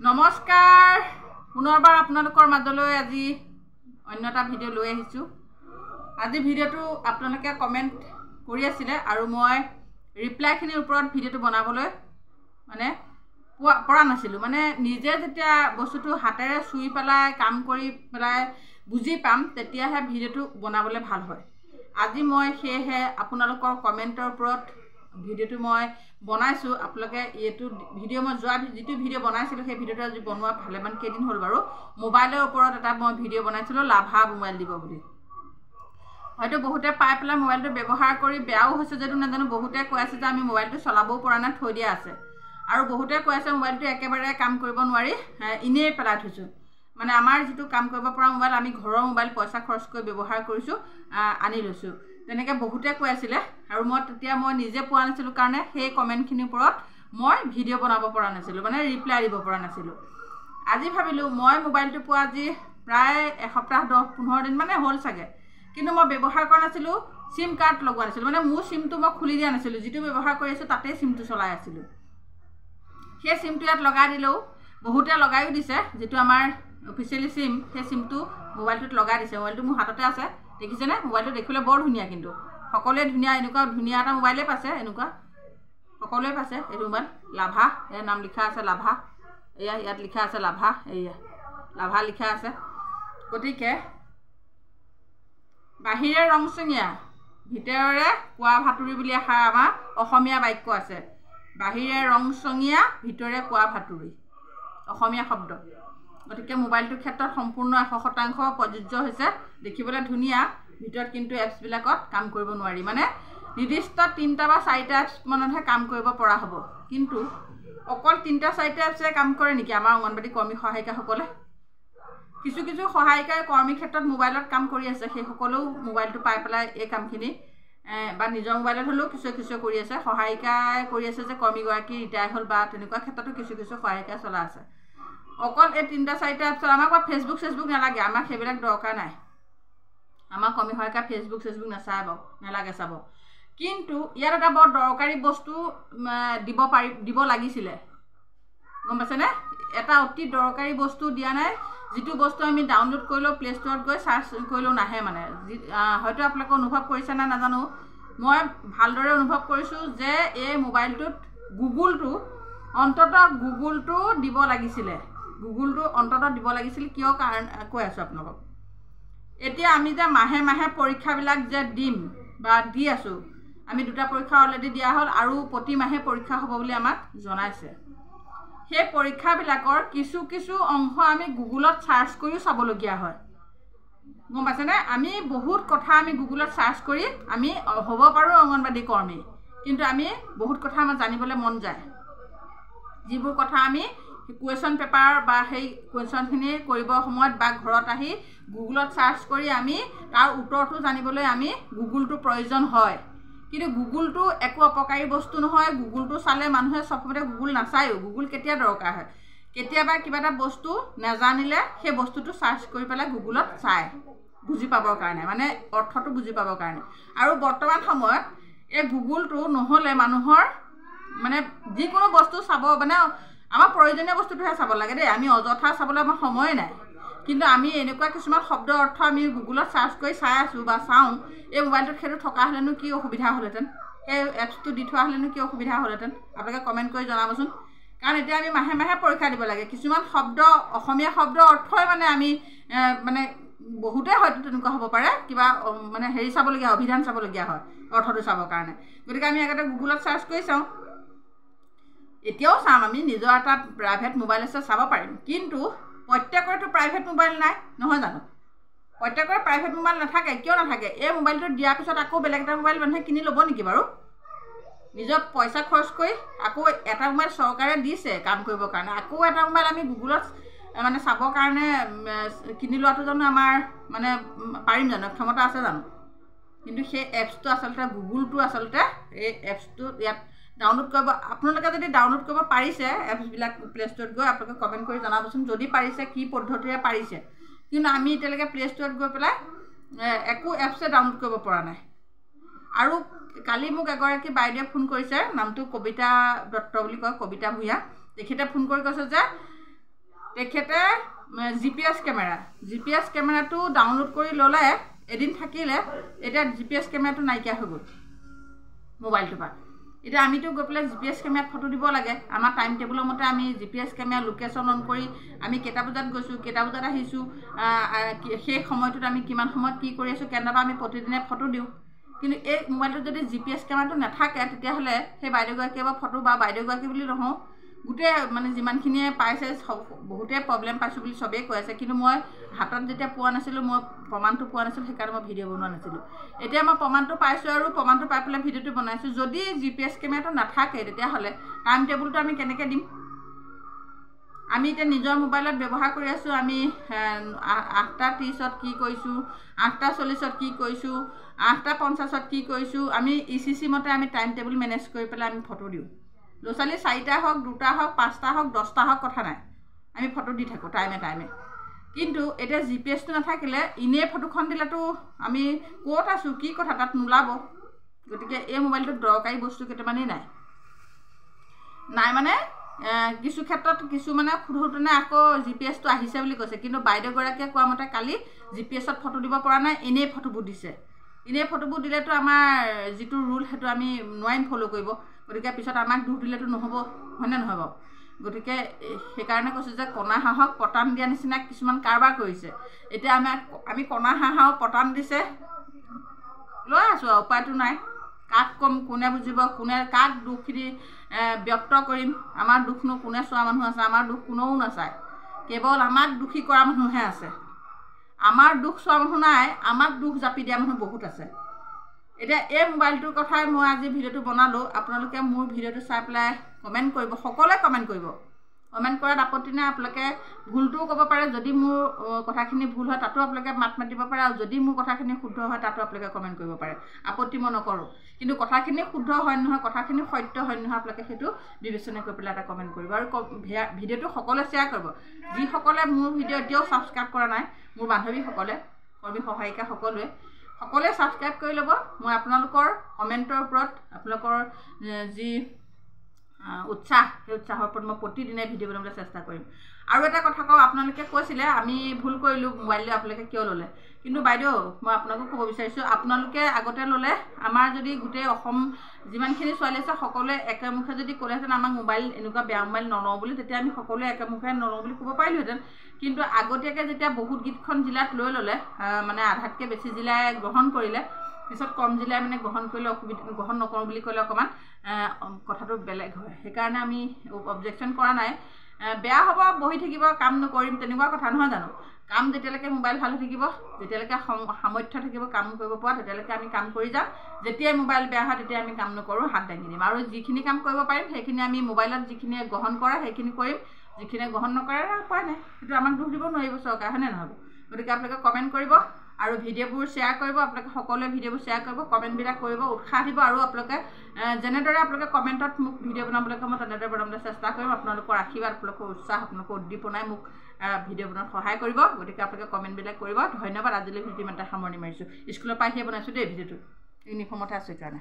নমস্কাৰ পুনৰবাৰ আপোনালোকৰ মাজলৈ আজি অন্য এটা ভিডিঅ' লৈ আহিছোঁ। আজি ভিডিঅ'টো আপোনালোকে কমেণ্ট কৰি আছিলে আৰু মই ৰিপ্লাইখিনিৰ ওপৰত ভিডিঅ'টো বনাবলৈ পৰা নাছিলোঁ। নিজে যেতিয়া বস্তুটো হাতেৰে চুই পেলাই কাম কৰি পেলাই বুজি পাম তেতিয়াহে ভিডিঅ'টো বনাবলৈ ভাল হয়। আজি মই সেয়েহে আপোনালোকৰ কমেণ্টৰ ওপৰত ভিডিঅ'টো মই বনাইছোঁ। আপোনালোকে এইটো ভিডিঅ' মই যিটো ভিডিঅ' বনাইছিলোঁ সেই ভিডিঅ'টো আজি বনোৱা ভালেমান কেইদিন হ'ল বাৰু। মোবাইলৰ ওপৰত এটা মই ভিডিঅ' বনাইছিলোঁ লাভা মোবাইল দিব বুলি। হয়তো বহুতে পাই পেলাই মোবাইলটো ব্যৱহাৰ কৰি বেয়াও হৈছে যদিও নাজানো। বহুতে কৈ আছে যে আমি মোবাইলটো চলাবও পৰা নাই, থৈ দিয়া আছে। আৰু বহুতে কৈ আছে মোবাইলটো একেবাৰে কাম কৰিব নোৱাৰি, এনেই পেলাই থৈছোঁ। আমাৰ যিটো কাম কৰিব পৰা মোবাইল, আমি ঘৰৰ মোবাইল পইচা খৰচ কৰি ব্যৱহাৰ কৰিছোঁ, আনি লৈছোঁ। তেনেকৈ বহুতে কৈ আছিলে আৰু তেতিয়া মই নিজে পোৱা নাছিলোঁ কাৰণে সেই কমেণ্টখিনিৰ ওপৰত মই ভিডিঅ' বনাব পৰা নাছিলোঁ, ৰিপ্লাই দিব পৰা নাছিলোঁ। আজি ভাবিলোঁ মই মোবাইলটো পোৱা আজি প্ৰায় এসপ্তাহ 10-15 দিন হ'ল চাগে, কিন্তু মই ব্যৱহাৰ কৰা নাছিলোঁ। চিম কাৰ্ড লগোৱা নাছিলোঁ, মোৰ চিমটো মই খুলি দিয়া নাছিলোঁ। যিটো ব্যৱহাৰ কৰি আছোঁ তাতেই চিমটো চলাই আছিলোঁ। সেই চিমটো ইয়াত লগাই দিলেও বহুতে লগায়ো দিছে। যিটো আমাৰ অফিচিয়েলি চিম, সেই চিমটো মোবাইলটোত লগাই দিছে। মোবাইলটো মোৰ হাততে আছে, দেখিছেনে? মোবাইলটো দেখিবলৈ বৰ ধুনীয়া, কিন্তু সকলোৱে ধুনীয়া, এনেকুৱা ধুনীয়া এটা মোবাইলেই পাইছে। এনেকুৱা সকলোৱে পাইছে এইটো মোবাইল। লাভা, ইয়াৰ নাম লিখা আছে লাভা। ইয়াত লিখা আছে লাভা, লাভা লিখা আছে। গতিকে বাহিৰে ৰংচঙীয়া, ভিতৰৰে কোৱা ভাতুৰি বুলি এষাৰ আমাৰ অসমীয়া বাক্য আছে। বাহিৰে ৰংচঙীয়া, ভিতৰে কোৱা ভাতুৰি, অসমীয়া শব্দ। গতিকে মোবাইলটোৰ ক্ষেত্ৰত সম্পূৰ্ণ 100% প্ৰযোজ্য হৈছে। দেখিবলৈ ধুনীয়া, ভিতৰত কিন্তু এপছবিলাকত কাম কৰিব নোৱাৰি। নিৰ্দিষ্ট 3টা বা 4টা এপছ মানতহে কাম কৰিব পৰা হ'ব। কিন্তু অকল 3টা-4টা এপছে কাম কৰে নেকি আমাৰ অংগনবাড়ী কৰ্মী সহায়িকাসকলে? কিছু সহায়িকাই কৰ্মীৰ ক্ষেত্ৰত মোবাইলত কাম কৰি আছে। সেইসকলেও মোবাইলটো পাই পেলাই এই কামখিনি বা নিজৰ মোবাইলত হ'লেও কিছু কৰি আছে। সহায়িকাই কৰি আছে যে কৰ্মীগৰাকী ৰিটায়াৰ হ'ল বা তেনেকুৱা ক্ষেত্ৰতো কিছু সহায়িকাই চলাই আছে। অকল এই 3টা-4টা এপছত আমাক বা ফেচবুক নালাগে, আমাক সেইবিলাক দৰকাৰ নাই। আমাৰ কৰ্মী সহায়িকা ফেচবুক নাচায় বাৰু, নালাগে চাব। কিন্তু ইয়াত এটা বৰ দৰকাৰী বস্তু দিব লাগিছিলে, গম পাইছেনে? এটা অতি দৰকাৰী বস্তু দিয়া নাই, যিটো বস্তু আমি ডাউনলোড কৰিলেও প্লে ষ্ট'ৰত গৈ চাৰ্চ কৰিলেও নাহে। হয়তো আপোনালোকে অনুভৱ কৰিছে নে নাজানো, মই ভালদৰে অনুভৱ কৰিছোঁ যে এই মোবাইলটোত গুগলটো দিব লাগিছিলে। কিয় কৈ আছোঁ আপোনালোকক। এতিয়া আমি যে মাহে পৰীক্ষাবিলাক যে দিম বা দি আছোঁ, আমি 2টা পৰীক্ষা অলৰেডি দিয়া হ'ল আৰু প্ৰতি মাহে পৰীক্ষা হ'ব বুলি আমাক জনাইছে। সেই পৰীক্ষাবিলাকৰ কিছু অংশ আমি গুগলত চাৰ্চ কৰিও চাবলগীয়া হয়, গম পাইছেনে? আমি বহুত কথা আমি গুগলত চাৰ্চ কৰি আমি হ'ব পাৰোঁ অংগনবাড়ী কৰ্মী, কিন্তু আমি বহুত কথা আমাৰ জানিবলৈ মন যায়। যিবোৰ কথা আমি কুৱেশ্যন পেপাৰ বা সেই কুৱেশ্যনখিনি কৰিবৰ সময়ত বা ঘৰত আহি গুগলত চাৰ্চ কৰি আমি তাৰ উত্তৰটো জানিবলৈ আমি গুগলটোৰ প্ৰয়োজন হয়। কিন্তু গুগলটো একো অপকাৰী বস্তু নহয়। গুগলটো চালে মানুহে চব সময়তে গুগল নাচায়ো। গুগল কেতিয়া দৰকাৰ হয়? কেতিয়াবা কিবা এটা বস্তু নাজানিলে সেই বস্তুটো চাৰ্চ কৰি পেলাই গুগলত চায়, বুজি পাবৰ কাৰণে, অৰ্থটো বুজি পাবৰ কাৰণে। আৰু বৰ্তমান সময়ত এই গুগলটো নহ'লে মানুহৰ যিকোনো বস্তু চাব আমাৰ প্ৰয়োজনীয় বস্তুটোহে চাব লাগে দেই। আমি অযথা চাবলৈ আমাৰ সময়ে নাই। কিন্তু আমি এনেকুৱা কিছুমান শব্দ অৰ্থ আমি গুগলত চাৰ্চ কৰি চাই আছোঁ বা চাওঁ, এই মোবাইলটোত সেইটো থকা হ'লেনো কি অসুবিধা হ'লহেঁতেন? সেই এপছটো দি থোৱা হ'লেনো কি অসুবিধা হ'লহেঁতেন? আপোনালোকে কমেণ্ট কৰি জনাবচোন। কাৰণ এতিয়া আমি মাহে পৰীক্ষা দিব লাগে। কিছুমান শব্দ, অসমীয়া শব্দ অৰ্থই আমি বহুতে হয়তো তেনেকুৱা হ'ব পাৰে, কিবা চাবলগীয়া, অভিধান চাবলগীয়া হয় অৰ্থটো চাবৰ কাৰণে। গতিকে আমি আগতে গুগলত চাৰ্চ কৰি চাওঁ। এতিয়াও চাম, আমি নিজৰ এটা প্ৰাইভেট মোবাইল আছে, চাব পাৰিম। কিন্তু প্ৰত্যেকৰেতো প্ৰাইভেট মোবাইল নাই, নহয় জানো? প্ৰত্যেকৰে প্ৰাইভেট মোবাইল নাথাকে। কিয় নাথাকে? এই মোবাইলটো দিয়াৰ পিছত আকৌ বেলেগ এটা মোবাইল মানুহে কিনি ল'ব নেকি বাৰু? নিজৰ পইচা খৰচ কৰি আকৌ এটা মোবাইল চৰকাৰে দিছে কাম কৰিবৰ কাৰণে, আকৌ এটা মোবাইল আমি গুগলত চাবৰ কাৰণে কিনি লোৱাটো জানো আমাৰ পাৰিম জানো? ক্ষমতা আছে জানো? কিন্তু সেই এপছটো আচলতে গুগলটো এই এপছটো ইয়াত ডাউনলোড কৰিব। আপোনালোকে যদি ডাউনলোড কৰিব পাৰিছে এপছবিলাক প্লে ষ্ট'ৰত গৈ, আপোনালোকে কমেণ্ট কৰি জনাবচোন যদি পাৰিছে, কি পদ্ধতিৰে পাৰিছে। কিন্তু আমি এতিয়ালৈকে প্লে ষ্ট'ৰত গৈ পেলাই একো এপছে ডাউনলোড কৰিব পৰা নাই। আৰু কালি মোক এগৰাকী বাইদেৱে ফোন কৰিছে, নামটো কবিতা দত্ত বুলি কয়, কবিতা ভূঞা। তেখেতে ফোন কৰি কৈছে যে তেখেতে GPS কেমেৰাটো ডাউনলোড কৰি ল'লে এদিন থাকিলে এতিয়া GPS কেমেৰাটো নাইকিয়া হৈ গ'ল মোবাইলটোৰ পৰা এতিয়া আমিতো গৈ পেলাই GPS কেমেৰাত ফটো দিব লাগে আমাৰ টাইম টেবুলৰ মতে আমি GPS কেমেৰা লোকেশ্যন অন কৰি আমি কেইটা বজাত গৈছোঁ কেইটা বজাত আহিছোঁ সেই সময়টোত আমি কিমান সময়ত কি কৰি আছোঁ কেনেবা আমি প্ৰতিদিনে ফটো দিওঁ কিন্তু এই মোবাইলটোত যদি GPS কেমেৰাটো নাথাকে তেতিয়াহ'লে সেই বাইদেউগৰাকীয়ে বা ফটো বা বাইদেউগৰাকী বুলি নহওঁ গোটেই মানে যিমানখিনিয়ে পাইছে বহুতেই প্ৰব্লেম পাইছোঁ বুলি চবেই কৈ আছে কিন্তু মই হাতত যেতিয়া পোৱা নাছিলোঁ মই প্ৰমাণটো পোৱা নাছিলোঁ সেইকাৰণে মই ভিডিঅ' বনোৱা নাছিলোঁ এতিয়া মই প্ৰমাণটো পাইছোঁ আৰু প্ৰমাণটো পাই পেলাই ভিডিঅ'টো বনাইছোঁ যদি GPS কেমেৰাটো নাথাকে তেতিয়াহ'লে টাইম টেবুলটো আমি কেনেকৈ দিম আমি এতিয়া নিজৰ মোবাইলত ব্যৱহাৰ কৰি আছোঁ আমি 8:30ত কি কৰিছোঁ 8:40ত কি কৰিছোঁ 8:50ত কি কৰিছোঁ আমি ECC মতে আমি টাইম টেবুল মেনেজ কৰি পেলাই আমি ফটো দিওঁ ল'ৰা ছোৱালী 4টা হওক 2টা হওক 5টা হওক 10টা হওক কথা নাই আমি ফটো দি থাকোঁ টাইমে কিন্তু এতিয়া GPSটো নাথাকিলে এনেই ফটোখন দিলেতো আমি ক'ত আছোঁ কি কথা তাত নোলাব গতিকে এই মোবাইলটোত দৰকাৰী বস্তু কেইটামানেই নাই মানে কিছু ক্ষেত্ৰত কিছুমানে সোধোতেনে আকৌ GPSটো আহিছে বুলি কৈছে কিন্তু বাইদেউগৰাকীয়ে কোৱা মতে কালি GPSত ফটো দিব পৰা নাই এনেই ফটোবোৰ দিছে এনেই ফটোবোৰ দিলেতো আমাৰ যিটো ৰুল সেইটো আমি নোৱাৰিম ফ'ল' কৰিব গতিকে পিছত আমাক দুখ দিলেতো নহ'ব হয়নে নহয় বাৰু গতিকে সেইকাৰণে কৈছোঁ যে কণা হাঁহক পতান দিয়া নিচিনা কিছুমান কাৰবাৰ কৰিছে এতিয়া আমি কণা হাঁহক পতান দিছে লৈ আছোঁ আৰু উপায়টো নাই কাক ক'ম কোনে বুজিব কোনে কাক দুখখিনি ব্যক্ত কৰিম আমাৰ দুখনো কোনে চোৱা মানুহ আছে আমাৰ দুখ কোনেও নাচায় কেৱল আমাক দোষী কৰা মানুহহে আছে আমাৰ দুখ চোৱা মানুহ নাই আমাক দুখ জাপি দিয়া মানুহ বহুত আছে এতিয়া এই মোবাইলটোৰ কথাই মই আজি ভিডিঅ'টো বনালোঁ আপোনালোকে মোৰ ভিডিঅ'টো চাই পেলাই কমেণ্ট কৰিব সকলোৱে কমেণ্ট কৰিব কমেণ্ট কৰাত আপত্তি নাই আপোনালোকে ভুলটোও ক'ব পাৰে যদি মোৰ কথাখিনি ভুল হয় তাতো আপোনালোকে মাত মাতিব পাৰে আৰু যদি মোৰ কথাখিনি শুদ্ধ হয় তাতো আপোনালোকে কমেণ্ট কৰিব পাৰে আপত্তি মই নকৰোঁ কিন্তু কথাখিনি শুদ্ধ হয় নহয় কথাখিনি সত্য হয় নহয় আপোনালোকে সেইটো বিবেচনা কৰি পেলাই এটা কমেণ্ট কৰিব আৰু ভিডিঅ'টো সকলোৱে শ্বেয়াৰ কৰিব যিসকলে মোৰ ভিডিঅ' এতিয়াও ছাবস্ক্ৰাইব কৰা নাই মোৰ বান্ধৱীসকলে কৰ্মী সহায়িকা সকলোৱে ছাবস্ক্ৰাইব কৰি ল'ব মই আপোনালোকৰ কমেণ্টৰ ওপৰত আপোনালোকৰ যি উৎসাহ সেই উৎসাহৰ ওপৰত মই প্ৰতিদিনে ভিডিঅ' বনাবলৈ চেষ্টা কৰিম আৰু এটা কথা কওঁ আপোনালোকে কৈছিলে আমি ভুল কৰিলোঁ মোবাইলটো আপোনালোকে কিয় ল'লে কিন্তু বাইদেউ মই আপোনালোকক ক'ব বিচাৰিছোঁ আপোনালোকে আগতে ল'লে আমাৰ যদি গোটেই অসম যিমানখিনি ছোৱালী আছে সকলোৱে একেমুখে যদি ক'লেহেঁতেন আমাক মোবাইল এনেকুৱা বেয়া মোবাইল নলওঁ বুলি তেতিয়া আমি সকলোৱে একেমুখে নলওঁ বুলি ক'ব পাৰিলোঁহেঁতেন কিন্তু আগতীয়াকৈ যেতিয়া বহুত গীতখন জিলাত লৈ ল'লে মানে আধাতকৈ বেছি জিলাই গ্ৰহণ কৰিলে পিছত কম জিলাই মানে গ্ৰহণ কৰিলে গ্ৰহণ নকৰোঁ বুলি ক'লে অকণমান কথাটো বেলেগ হয় সেইকাৰণে আমি অবজেকশ্যন কৰা নাই বেয়া হ'ব বহি থাকিব কাম নকৰিম তেনেকুৱা কথা নহয় জানো কাম যেতিয়ালৈকে মোবাইল ভাল হৈ থাকিব যেতিয়ালৈকে সামৰ্থ্য থাকিব কাম কৰিব পৰা তেতিয়ালৈকে আমি কাম কৰি যাম যেতিয়াই মোবাইল বেয়া হয় তেতিয়া আমি কাম নকৰোঁ হাত দাঙি দিম আৰু যিখিনি কাম কৰিব পাৰিম সেইখিনি আমি মোবাইলত যিখিনিয়ে গ্ৰহণ কৰে সেইখিনি কৰিম যিখিনিয়ে গ্ৰহণ নকৰে উপায় নাই সেইটো আমাক দুখ দিব নোৱাৰিব চৰকাৰ হয়নে নহ'ব গতিকে আপোনালোকে কমেণ্ট কৰিব আৰু ভিডিঅ'বোৰ শ্বেয়াৰ কৰিব আপোনালোকে সকলোৱে ভিডিঅ'বোৰ শ্বেয়াৰ কৰিব কমেণ্টবিলাক কৰিব উৎসাহ দিব আৰু আপোনালোকে যেনেদৰে আপোনালোকে কমেণ্টত মোক ভিডিঅ' বনাবলৈ মই তেনেদৰে বনাবলৈ চেষ্টা কৰিম আপোনালোকৰ আশীৰ্বাদ আপোনালোকৰ উৎসাহ আপোনালোকৰ উদ্দীপনাই মোক ভিডিঅ' বনোৱাত সহায় কৰিব গতিকে আপোনালোকে কমেণ্টবিলাক কৰিব ধন্যবাদ আজিলৈ ভিডিঅ' ইমানতে সামৰণি মাৰিছোঁ স্কুলৰ পৰা আহিয়ে বনাইছোঁ দেই ভিডিঅ'টো ইউনিফৰ্মতে আছোঁ সেইকাৰণে